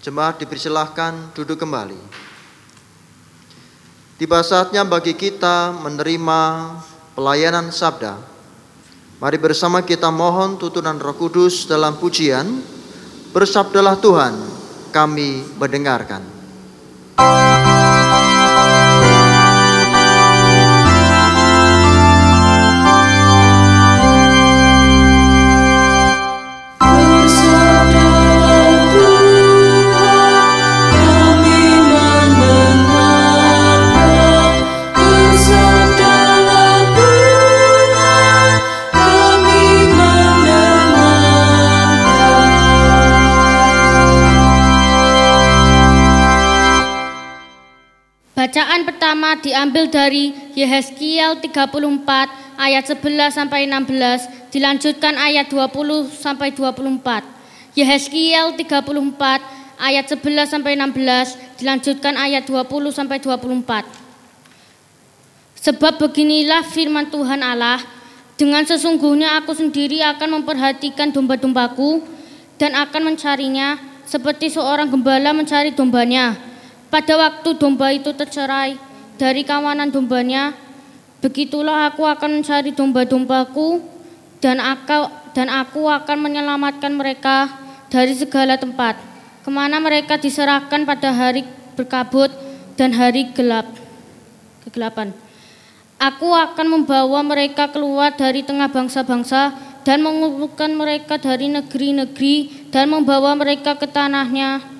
Jemaat dipersilahkan duduk kembali. Tiba saatnya bagi kita menerima pelayanan sabda. Mari bersama kita mohon tuntunan Roh Kudus dalam pujian, "Bersabdalah Tuhan, kami mendengarkan." Bacaan pertama diambil dari Yehezkiel 34 ayat 11 sampai 16, dilanjutkan ayat 20 sampai 24. Yehezkiel 34 ayat 11 sampai 16, dilanjutkan ayat 20 sampai 24. Sebab beginilah firman Tuhan Allah, dengan sesungguhnya aku sendiri akan memperhatikan domba-dombaku dan akan mencarinya seperti seorang gembala mencari dombanya. Pada waktu domba itu tercerai dari kawanan dombanya, begitulah aku akan mencari domba-dombaku dan aku akan menyelamatkan mereka dari segala tempat, kemana mereka diserahkan pada hari berkabut dan hari kegelapan. Aku akan membawa mereka keluar dari tengah bangsa-bangsa dan mengumpulkan mereka dari negeri-negeri dan membawa mereka ke tanahnya.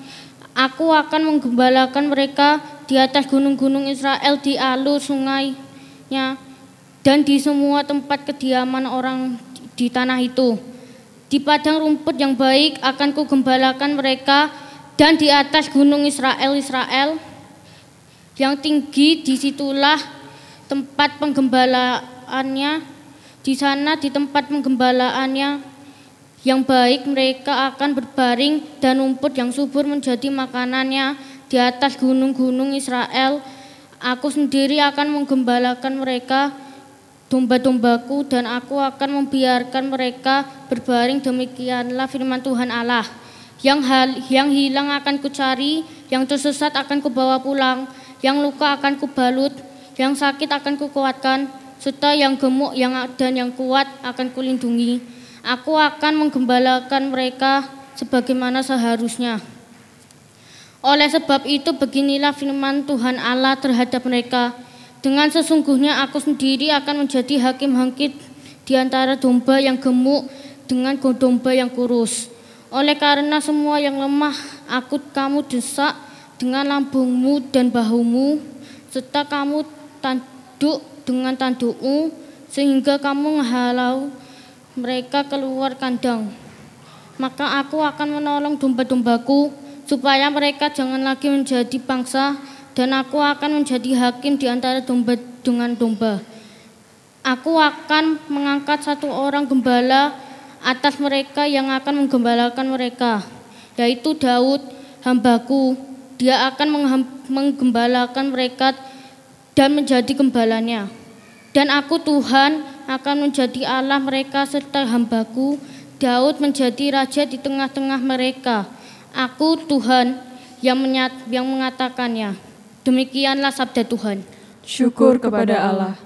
Aku akan menggembalakan mereka di atas gunung-gunung Israel, di alur sungainya, dan di semua tempat kediaman orang di tanah itu. Di padang rumput yang baik akan kugembalakan mereka, dan di atas gunung Israel yang tinggi, disitulah tempat penggembalaannya. Di sana di tempat penggembalaannya yang baik mereka akan berbaring dan rumput yang subur menjadi makanannya. Di atas gunung-gunung Israel aku sendiri akan menggembalakan mereka domba-dombaku dan aku akan membiarkan mereka berbaring. Demikianlah firman Tuhan Allah. Yang hilang akan kucari, yang tersesat akan kubawa pulang, yang luka akan kubalut, yang sakit akan kukuatkan, serta yang gemuk dan yang kuat akan kulindungi. Aku akan menggembalakan mereka sebagaimana seharusnya. Oleh sebab itu beginilah firman Tuhan Allah terhadap mereka. Dengan sesungguhnya aku sendiri akan menjadi hakim-hakim di antara domba yang gemuk dengan domba yang kurus. Oleh karena semua yang lemah kamu desak dengan lambungmu dan bahumu, serta kamu tanduk dengan tandukmu, sehingga kamu menghalau mereka keluar kandang. Maka aku akan menolong domba-dombaku supaya mereka jangan lagi menjadi bangsa, dan aku akan menjadi hakim di antara domba dengan domba. Aku akan mengangkat satu orang gembala atas mereka yang akan menggembalakan mereka, yaitu Daud hambaku. Dia akan menggembalakan mereka dan menjadi gembalanya. Dan aku Tuhan akan menjadi Allah mereka, serta hambaku Daud menjadi raja di tengah-tengah mereka. Aku Tuhan yang mengatakannya. Demikianlah sabda Tuhan. Syukur kepada Allah.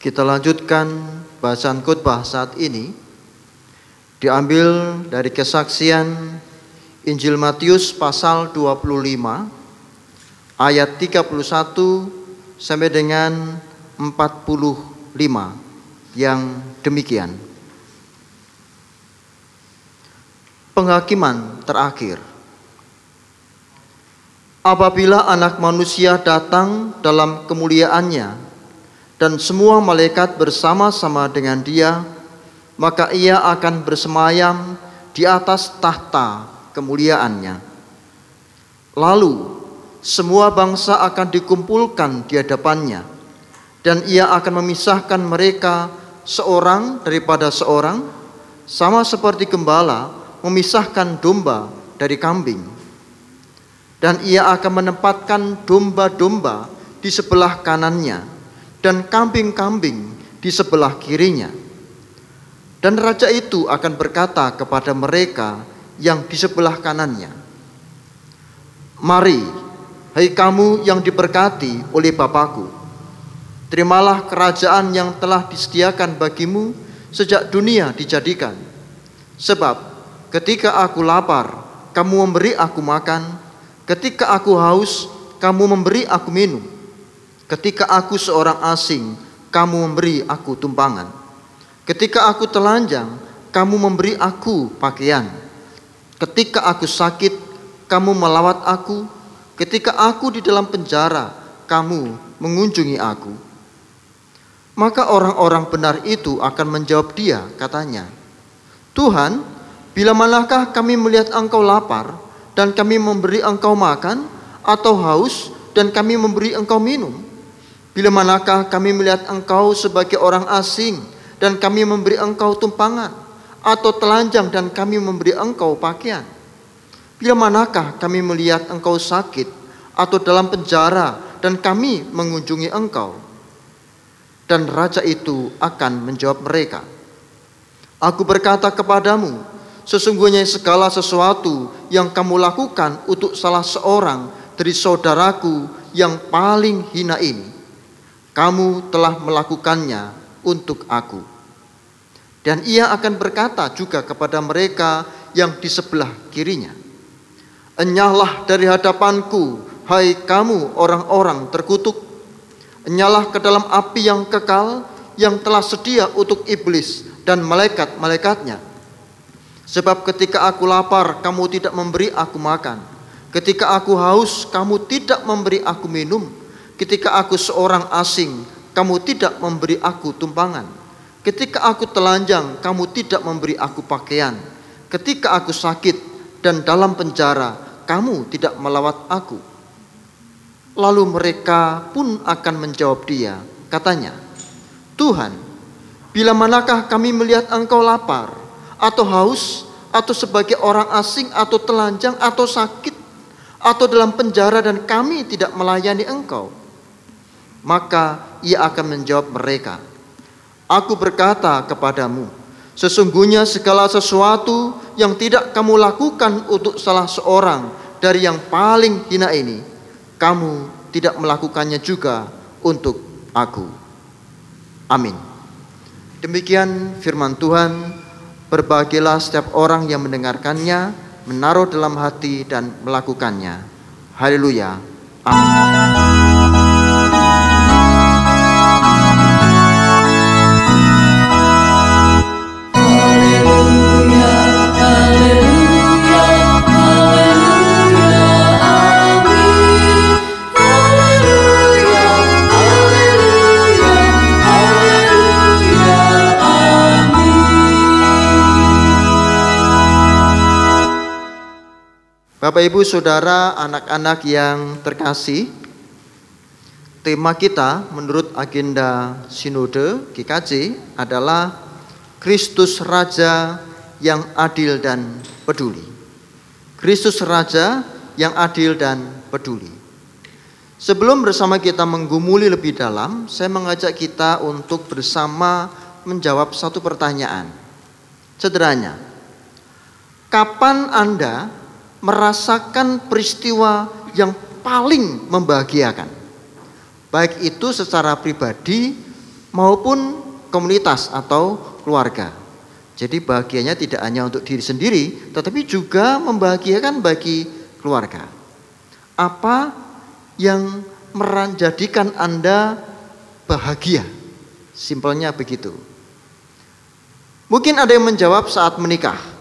Kita lanjutkan bacaan khotbah saat ini. Diambil dari kesaksian Injil Matius pasal 25 ayat 31 sampai dengan 45 yang demikian. Penghakiman terakhir. Apabila Anak Manusia datang dalam kemuliaannya dan semua malaikat bersama-sama dengan Dia, maka Ia akan bersemayam di atas tahta kemuliaannya. Lalu semua bangsa akan dikumpulkan di hadapannya, dan Ia akan memisahkan mereka seorang daripada seorang, sama seperti gembala memisahkan domba dari kambing. Dan Ia akan menempatkan domba-domba di sebelah kanannya dan kambing-kambing di sebelah kirinya. Dan raja itu akan berkata kepada mereka yang di sebelah kanannya, "Mari, hai kamu yang diberkati oleh Bapa-Ku, terimalah kerajaan yang telah disediakan bagimu sejak dunia dijadikan. Sebab ketika aku lapar, kamu memberi aku makan. Ketika aku haus, kamu memberi aku minum. Ketika aku seorang asing, kamu memberi aku tumpangan. Ketika aku telanjang, kamu memberi aku pakaian. Ketika aku sakit, kamu melawat aku. Ketika aku di dalam penjara, kamu mengunjungi aku." Maka orang-orang benar itu akan menjawab dia, katanya, "Tuhan, bila manakah kami melihat Engkau lapar dan kami memberi Engkau makan, atau haus dan kami memberi Engkau minum? Bila manakah kami melihat Engkau sebagai orang asing dan kami memberi Engkau tumpangan, atau telanjang dan kami memberi Engkau pakaian? Bila manakah kami melihat Engkau sakit atau dalam penjara dan kami mengunjungi Engkau?" Dan raja itu akan menjawab mereka, "Aku berkata kepadamu, sesungguhnya segala sesuatu yang kamu lakukan untuk salah seorang dari saudaraku yang paling hina ini, kamu telah melakukannya untuk aku." Dan ia akan berkata juga kepada mereka yang di sebelah kirinya, "Enyahlah dari hadapanku, hai kamu orang-orang terkutuk. Enyahlah ke dalam api yang kekal yang telah sedia untuk iblis dan malaikat-malaikatnya. Sebab ketika aku lapar, kamu tidak memberi aku makan. Ketika aku haus, kamu tidak memberi aku minum. Ketika aku seorang asing, kamu tidak memberi aku tumpangan. Ketika aku telanjang, kamu tidak memberi aku pakaian. Ketika aku sakit dan dalam penjara, kamu tidak melawat aku." Lalu mereka pun akan menjawab dia, katanya, "Tuhan, bila manakah kami melihat Engkau lapar, atau haus, atau sebagai orang asing, atau telanjang, atau sakit, atau dalam penjara dan kami tidak melayani Engkau?" Maka ia akan menjawab mereka, "Aku berkata kepadamu, sesungguhnya segala sesuatu yang tidak kamu lakukan untuk salah seorang dari yang paling hina ini, kamu tidak melakukannya juga untuk aku." Amin. Demikian firman Tuhan. Berbahagialah setiap orang yang mendengarkannya, menaruh dalam hati dan melakukannya. Haleluya. Amin. Bapak, Ibu, Saudara, anak-anak yang terkasih, tema kita menurut agenda Sinode GKJ adalah Kristus Raja yang adil dan peduli. Kristus Raja yang adil dan peduli. Sebelum bersama kita menggumuli lebih dalam, saya mengajak kita untuk bersama menjawab satu pertanyaan. Sederhana, kapan Anda merasakan peristiwa yang paling membahagiakan, baik itu secara pribadi maupun komunitas atau keluarga? Jadi bahagianya tidak hanya untuk diri sendiri, tetapi juga membahagiakan bagi keluarga. Apa yang menjadikan Anda bahagia? Simpelnya begitu. Mungkin ada yang menjawab saat menikah,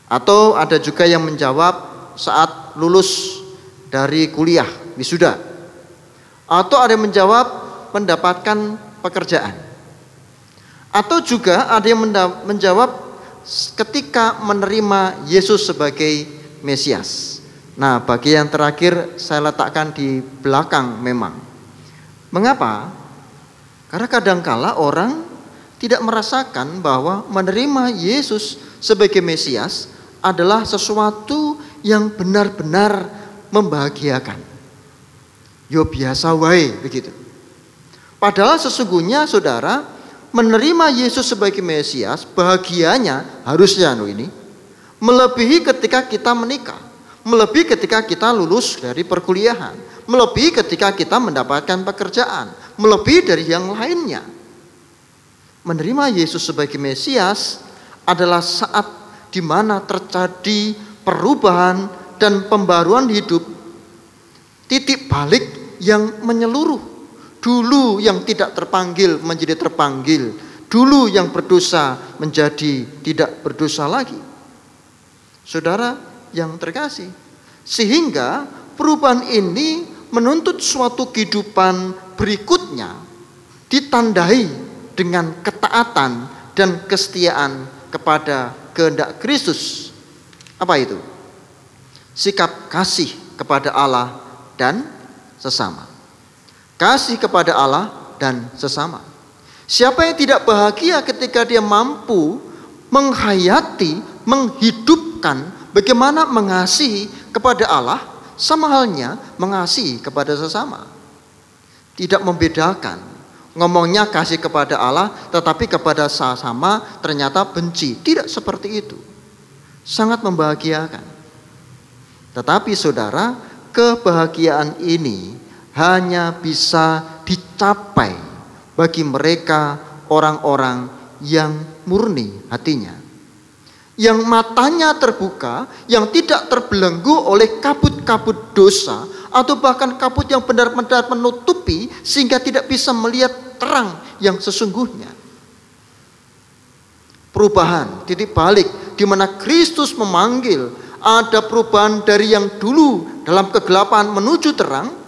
atau ada juga yang menjawab saat lulus dari kuliah, wisuda. Atau ada yang menjawab mendapatkan pekerjaan. Atau juga ada yang menjawab ketika menerima Yesus sebagai Mesias. Nah, bagi yang terakhir saya letakkan di belakang memang. Mengapa? Karena kadangkala orang tidak merasakan bahwa menerima Yesus sebagai Mesias adalah sesuatu yang benar-benar membahagiakan. Yo biasa wae begitu. Padahal sesungguhnya saudara, menerima Yesus sebagai Mesias, bahagianya harusnya ini melebihi ketika kita menikah, melebihi ketika kita lulus dari perkuliahan, melebihi ketika kita mendapatkan pekerjaan, melebihi dari yang lainnya. Menerima Yesus sebagai Mesias adalah saat di mana terjadi perubahan dan pembaruan hidup, titik balik yang menyeluruh. Dulu yang tidak terpanggil menjadi terpanggil, dulu yang berdosa menjadi tidak berdosa lagi. Saudara yang terkasih, sehingga perubahan ini menuntut suatu kehidupan berikutnya ditandai dengan ketaatan dan kesetiaan kepada kehendak Kristus. Apa itu? Sikap kasih kepada Allah dan sesama. Kasih kepada Allah dan sesama. Siapa yang tidak bahagia ketika dia mampu menghayati, menghidupkan bagaimana mengasihi kepada Allah, sama halnya mengasihi kepada sesama. Tidak membedakan. Ngomongnya kasih kepada Allah, tetapi kepada sesama ternyata benci. Tidak seperti itu. Sangat membahagiakan. Tetapi saudara, kebahagiaan ini hanya bisa dicapai bagi mereka orang-orang yang murni hatinya, yang matanya terbuka, yang tidak terbelenggu oleh kabut-kabut dosa, atau bahkan kabut yang benar-benar menutupi sehingga tidak bisa melihat terang yang sesungguhnya. Perubahan, titik balik di mana Kristus memanggil, ada perubahan dari yang dulu dalam kegelapan menuju terang,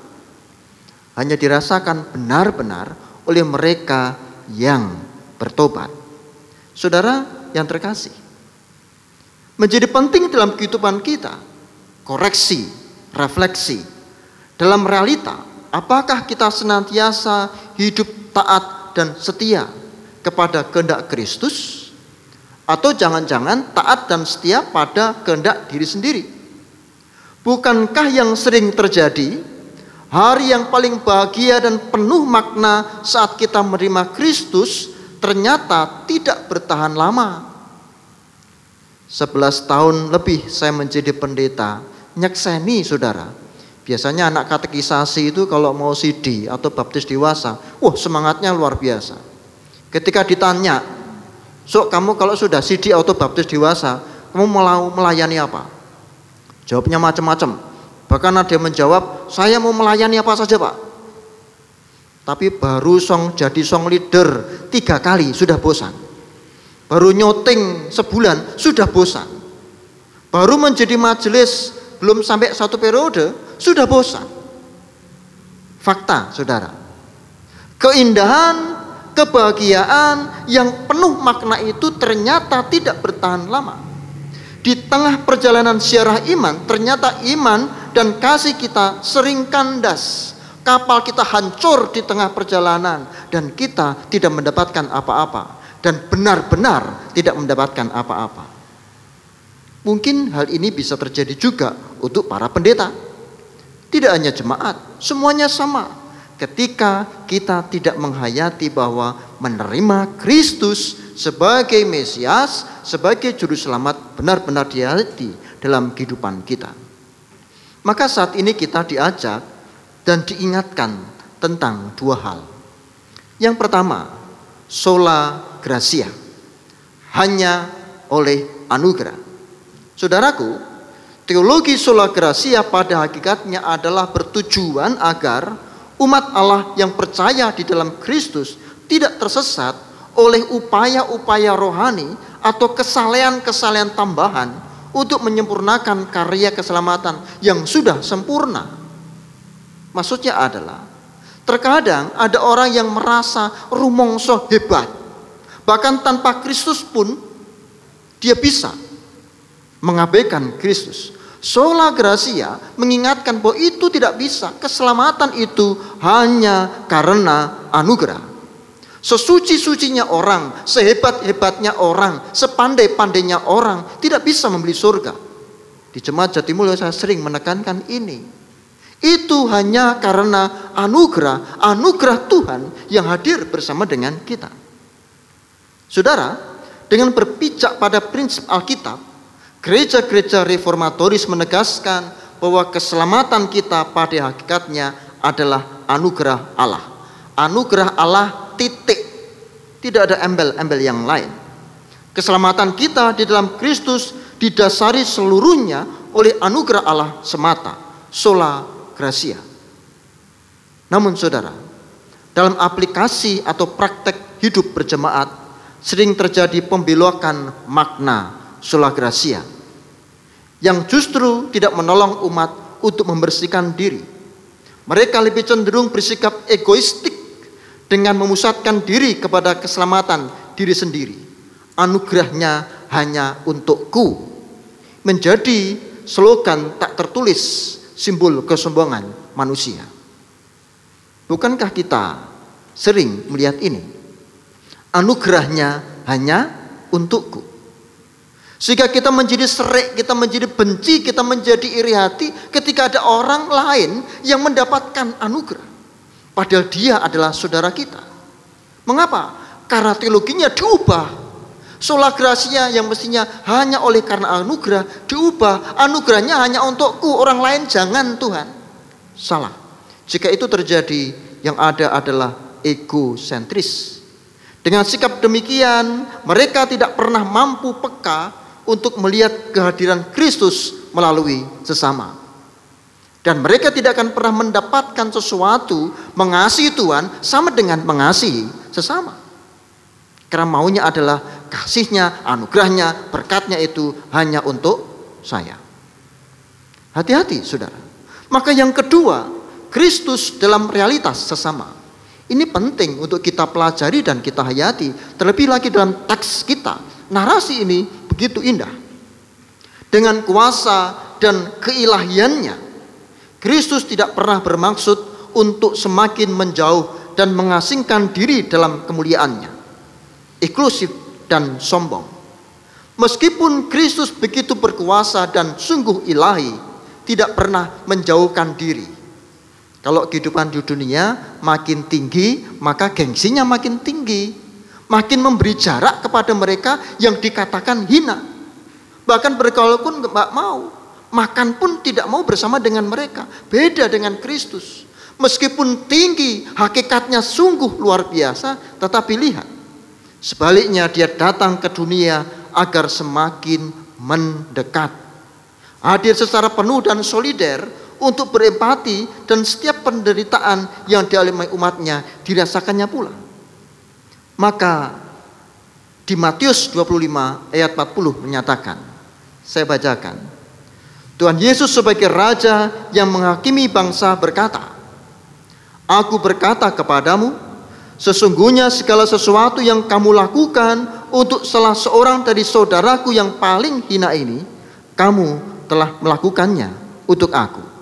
hanya dirasakan benar-benar oleh mereka yang bertobat. Saudara yang terkasih, menjadi penting dalam kehidupan kita koreksi, refleksi dalam realita. Apakah kita senantiasa hidup taat dan setia kepada kehendak Kristus, atau jangan-jangan taat dan setia pada kehendak diri sendiri? Bukankah yang sering terjadi, hari yang paling bahagia dan penuh makna saat kita menerima Kristus ternyata tidak bertahan lama? 11 tahun lebih saya menjadi pendeta, nyekseni saudara. Biasanya anak katekisasi itu kalau mau CD atau baptis dewasa, semangatnya luar biasa. Ketika ditanya, kamu kalau sudah CD atau baptis dewasa, kamu mau melayani apa? Jawabnya macam-macam. Bahkan ada yang menjawab, saya mau melayani apa saja Pak. Tapi baru jadi song leader 3 kali sudah bosan. Baru nyoting sebulan sudah bosan. Baru menjadi majelis belum sampai 1 periode sudah bosan. Fakta saudara, keindahan, kebahagiaan yang penuh makna itu ternyata tidak bertahan lama. Di tengah perjalanan syarah iman, ternyata iman dan kasih kita sering kandas. Kapal kita hancur di tengah perjalanan dan kita tidak mendapatkan apa-apa, dan benar-benar tidak mendapatkan apa-apa. Mungkin hal ini bisa terjadi juga untuk para pendeta. Tidak hanya jemaat, semuanya sama. Ketika kita tidak menghayati bahwa menerima Kristus sebagai Mesias, sebagai juru selamat benar-benar dihayati dalam kehidupan kita. Maka saat ini kita diajak dan diingatkan tentang 2 hal. Yang pertama, sola gratia, hanya oleh anugerah. Saudaraku, teologi sola gratia pada hakikatnya adalah bertujuan agar umat Allah yang percaya di dalam Kristus tidak tersesat oleh upaya-upaya rohani atau kesalehan-kesalehan tambahan untuk menyempurnakan karya keselamatan yang sudah sempurna. Maksudnya adalah, terkadang ada orang yang merasa rumongso hebat, bahkan tanpa Kristus pun dia bisa mengabaikan Kristus. Sola gratia mengingatkan bahwa itu tidak bisa. Keselamatan itu hanya karena anugerah. Sesuci-sucinya orang, sehebat-hebatnya orang, sepandai-pandainya orang tidak bisa membeli surga. Di Jemaat Jatimulyo saya sering menekankan ini. Itu hanya karena anugerah Tuhan yang hadir bersama dengan kita. Saudara, dengan berpijak pada prinsip Alkitab, gereja-gereja reformatoris menegaskan bahwa keselamatan kita pada hakikatnya adalah anugerah Allah. Anugerah Allah, titik. Tidak ada embel-embel yang lain. Keselamatan kita di dalam Kristus didasari seluruhnya oleh anugerah Allah semata, sola gratia. Namun saudara, dalam aplikasi atau praktek hidup berjemaat sering terjadi pembelokan makna sola gratia yang justru tidak menolong umat untuk membersihkan diri. Mereka lebih cenderung bersikap egoistik dengan memusatkan diri kepada keselamatan diri sendiri. Anugerahnya hanya untukku menjadi slogan tak tertulis, simbol kesombongan manusia. Bukankah kita sering melihat ini? Anugerahnya hanya untukku. Sehingga kita menjadi serik, kita menjadi benci, kita menjadi iri hati ketika ada orang lain yang mendapatkan anugerah. Padahal dia adalah saudara kita. Mengapa? Karena teologinya diubah. Sola gratia yang mestinya hanya oleh karena anugerah diubah. Anugerahnya hanya untukku, orang lain jangan Tuhan. Salah. Jika itu terjadi, yang ada adalah egosentris. Dengan sikap demikian, mereka tidak pernah mampu peka untuk melihat kehadiran Kristus melalui sesama. Dan mereka tidak akan pernah mendapatkan sesuatu mengasihi Tuhan sama dengan mengasihi sesama. Karena maunya adalah kasihnya, anugerahnya, berkatnya itu hanya untuk saya. Hati-hati saudara. Maka yang kedua, Kristus dalam realitas sesama. Ini penting untuk kita pelajari dan kita hayati. Terlebih lagi dalam teks kita. Narasi ini begitu indah. Dengan kuasa dan keilahiannya, Kristus tidak pernah bermaksud untuk semakin menjauh dan mengasingkan diri dalam kemuliaannya, eksklusif dan sombong. Meskipun Kristus begitu berkuasa dan sungguh ilahi, tidak pernah menjauhkan diri. Kalau kehidupan di dunia makin tinggi, maka gengsinya makin tinggi. Makin memberi jarak kepada mereka yang dikatakan hina. Bahkan bergaul pun nggak mau. Makan pun tidak mau bersama dengan mereka. Beda dengan Kristus. Meskipun tinggi, hakikatnya sungguh luar biasa, tetapi lihat. Sebaliknya dia datang ke dunia agar semakin mendekat. Hadir secara penuh dan solider untuk berempati, dan setiap penderitaan yang dialami umatnya dirasakannya pula. Maka di Matius 25 ayat 40 menyatakan, saya bacakan, Tuhan Yesus sebagai Raja yang menghakimi bangsa berkata, Aku berkata kepadamu, sesungguhnya segala sesuatu yang kamu lakukan untuk salah seorang dari saudaraku yang paling hina ini, kamu telah melakukannya untuk aku.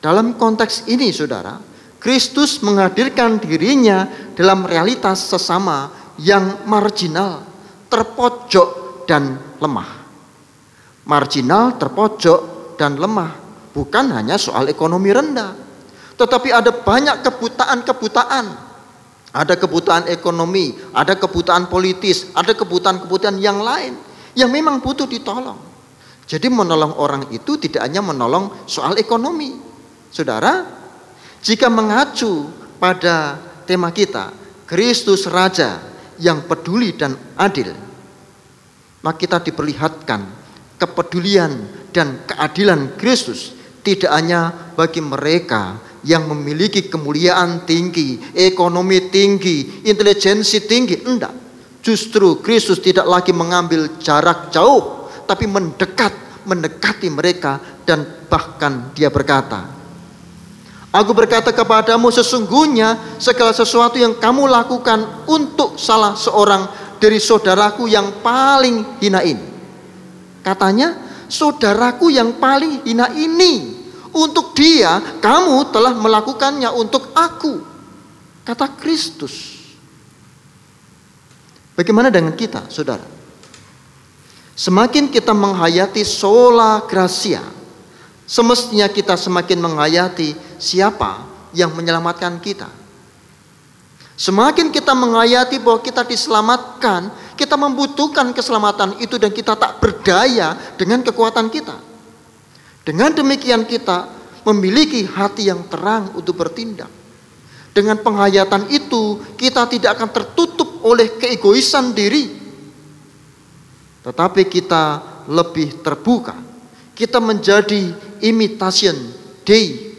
Dalam konteks ini saudara, Kristus menghadirkan dirinya dalam realitas sesama yang marginal, terpojok dan lemah. Marginal, terpojok dan lemah bukan hanya soal ekonomi rendah, tetapi ada banyak kebutaan-kebutaan. Ada kebutaan ekonomi, ada kebutaan politis, ada kebutaan-kebutaan yang lain yang memang butuh ditolong. Jadi menolong orang itu tidak hanya menolong soal ekonomi. Saudara, jika mengacu pada tema kita, Kristus Raja yang peduli dan adil, maka kita diperlihatkan kepedulian dan keadilan Kristus tidak hanya bagi mereka yang memiliki kemuliaan tinggi, ekonomi tinggi, intelijensi tinggi, enggak. Justru Kristus tidak lagi mengambil jarak jauh, tapi mendekati mereka, dan bahkan dia berkata, Aku berkata kepadamu, sesungguhnya segala sesuatu yang kamu lakukan untuk salah seorang dari saudaraku yang paling hina ini. Katanya, saudaraku yang paling hina ini, untuk dia kamu telah melakukannya untuk aku. Kata Kristus. Bagaimana dengan kita, saudara? Semakin kita menghayati sola gratia, semestinya kita semakin menghayati siapa yang menyelamatkan kita. Semakin kita menghayati bahwa kita diselamatkan, kita membutuhkan keselamatan itu dan kita tak berdaya dengan kekuatan kita. Dengan demikian kita memiliki hati yang terang untuk bertindak. Dengan penghayatan itu kita tidak akan tertutup oleh keegoisan diri. Tetapi kita lebih terbuka. Kita menjadi imitation Dei.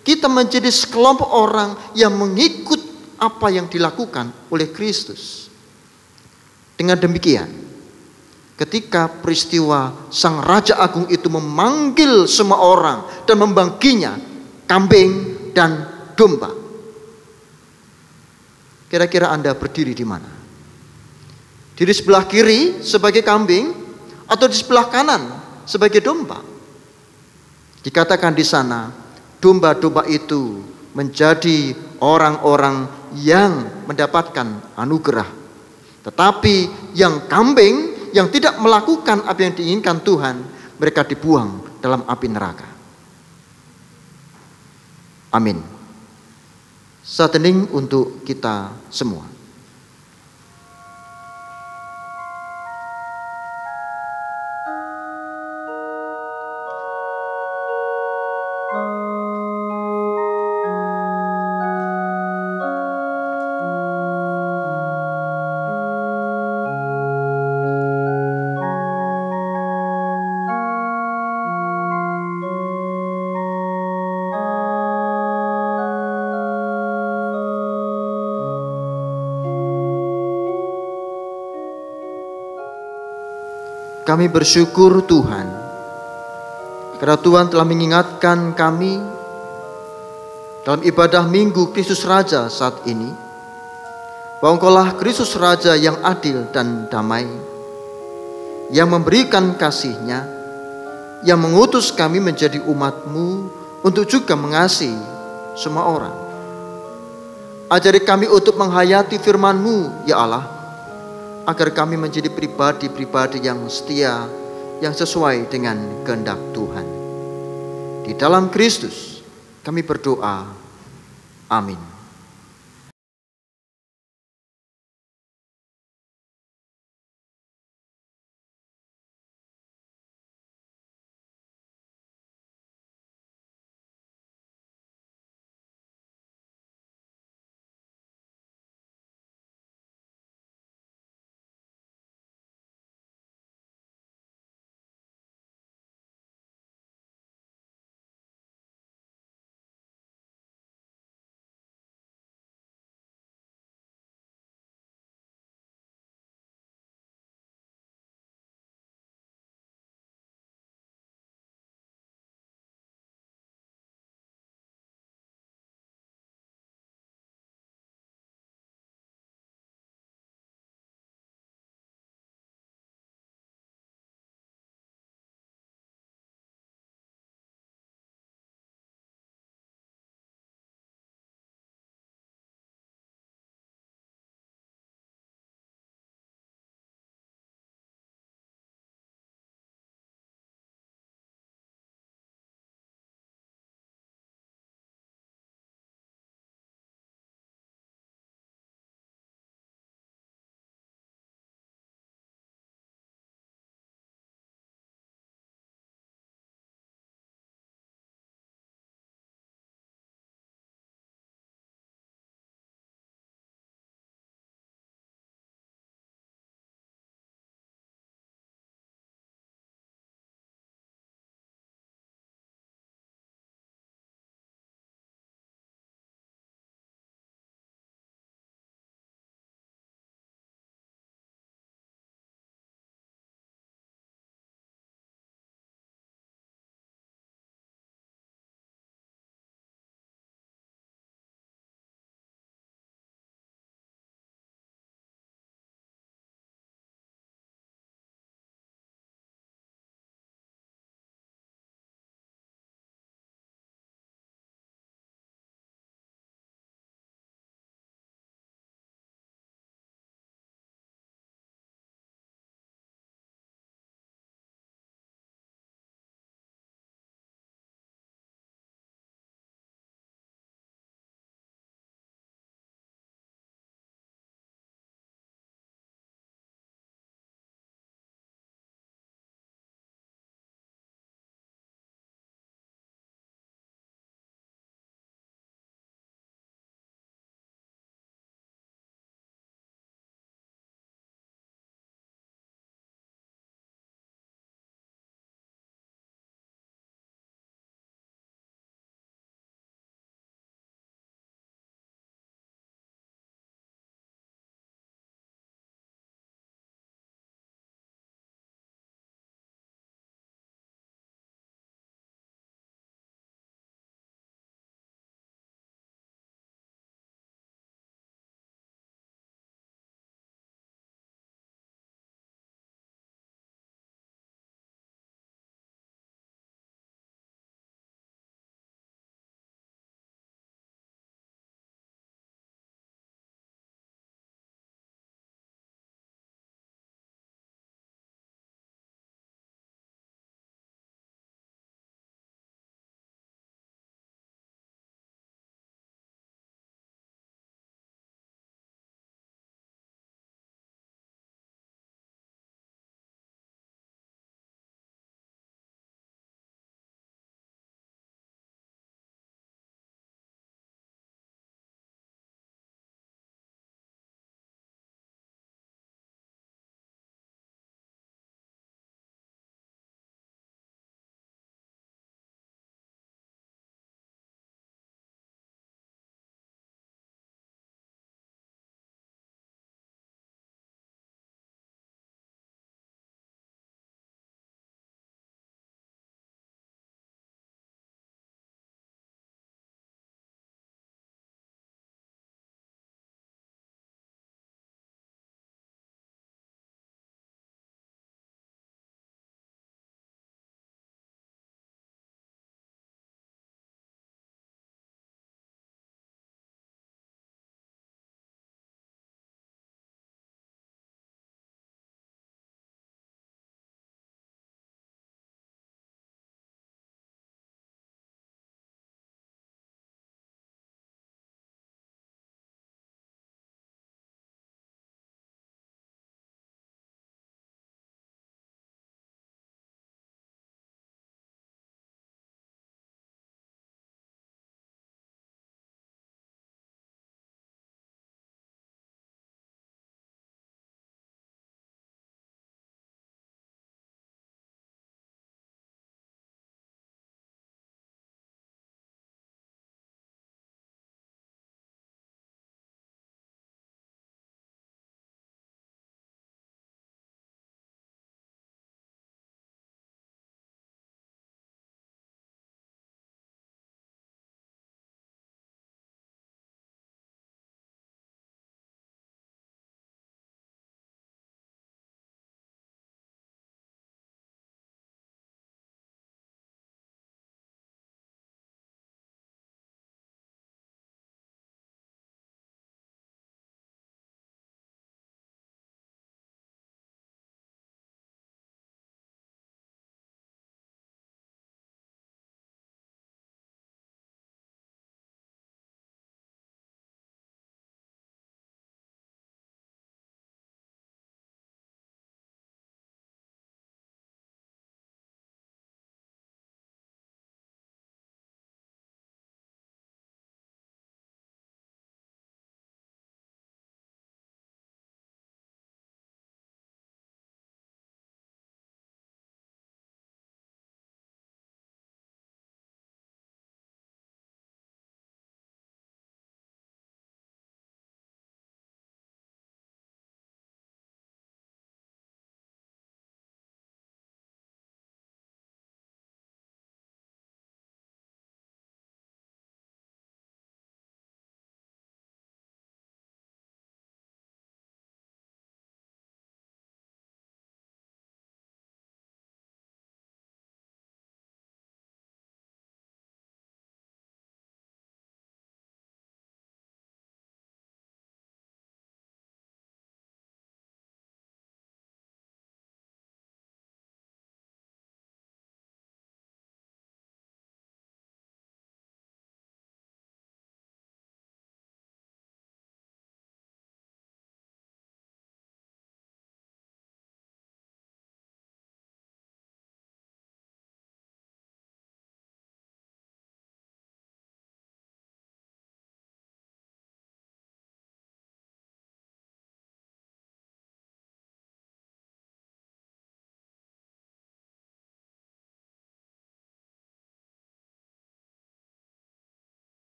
Kita menjadi sekelompok orang yang mengikut apa yang dilakukan oleh Kristus. Dengan demikian, ketika peristiwa Sang Raja Agung itu memanggil semua orang dan membaginya kambing dan domba, kira-kira Anda berdiri di mana? Di sebelah kiri sebagai kambing atau di sebelah kanan sebagai domba? Dikatakan di sana, domba-domba itu menjadi orang-orang yang mendapatkan anugerah. Tetapi yang kambing yang tidak melakukan apa yang diinginkan Tuhan, mereka dibuang dalam api neraka. Amin. Saat hening untuk kita semua. Kami bersyukur Tuhan, karena Tuhan telah mengingatkan kami dalam ibadah Minggu Kristus Raja saat ini, bahwa Engkaulah Kristus Raja yang adil dan damai, yang memberikan kasih-Nya, yang mengutus kami menjadi umat-Mu untuk juga mengasihi semua orang. Ajari kami untuk menghayati firman-Mu, ya Allah, agar kami menjadi pribadi-pribadi yang setia, yang sesuai dengan kehendak Tuhan. Di dalam Kristus kami berdoa. Amin.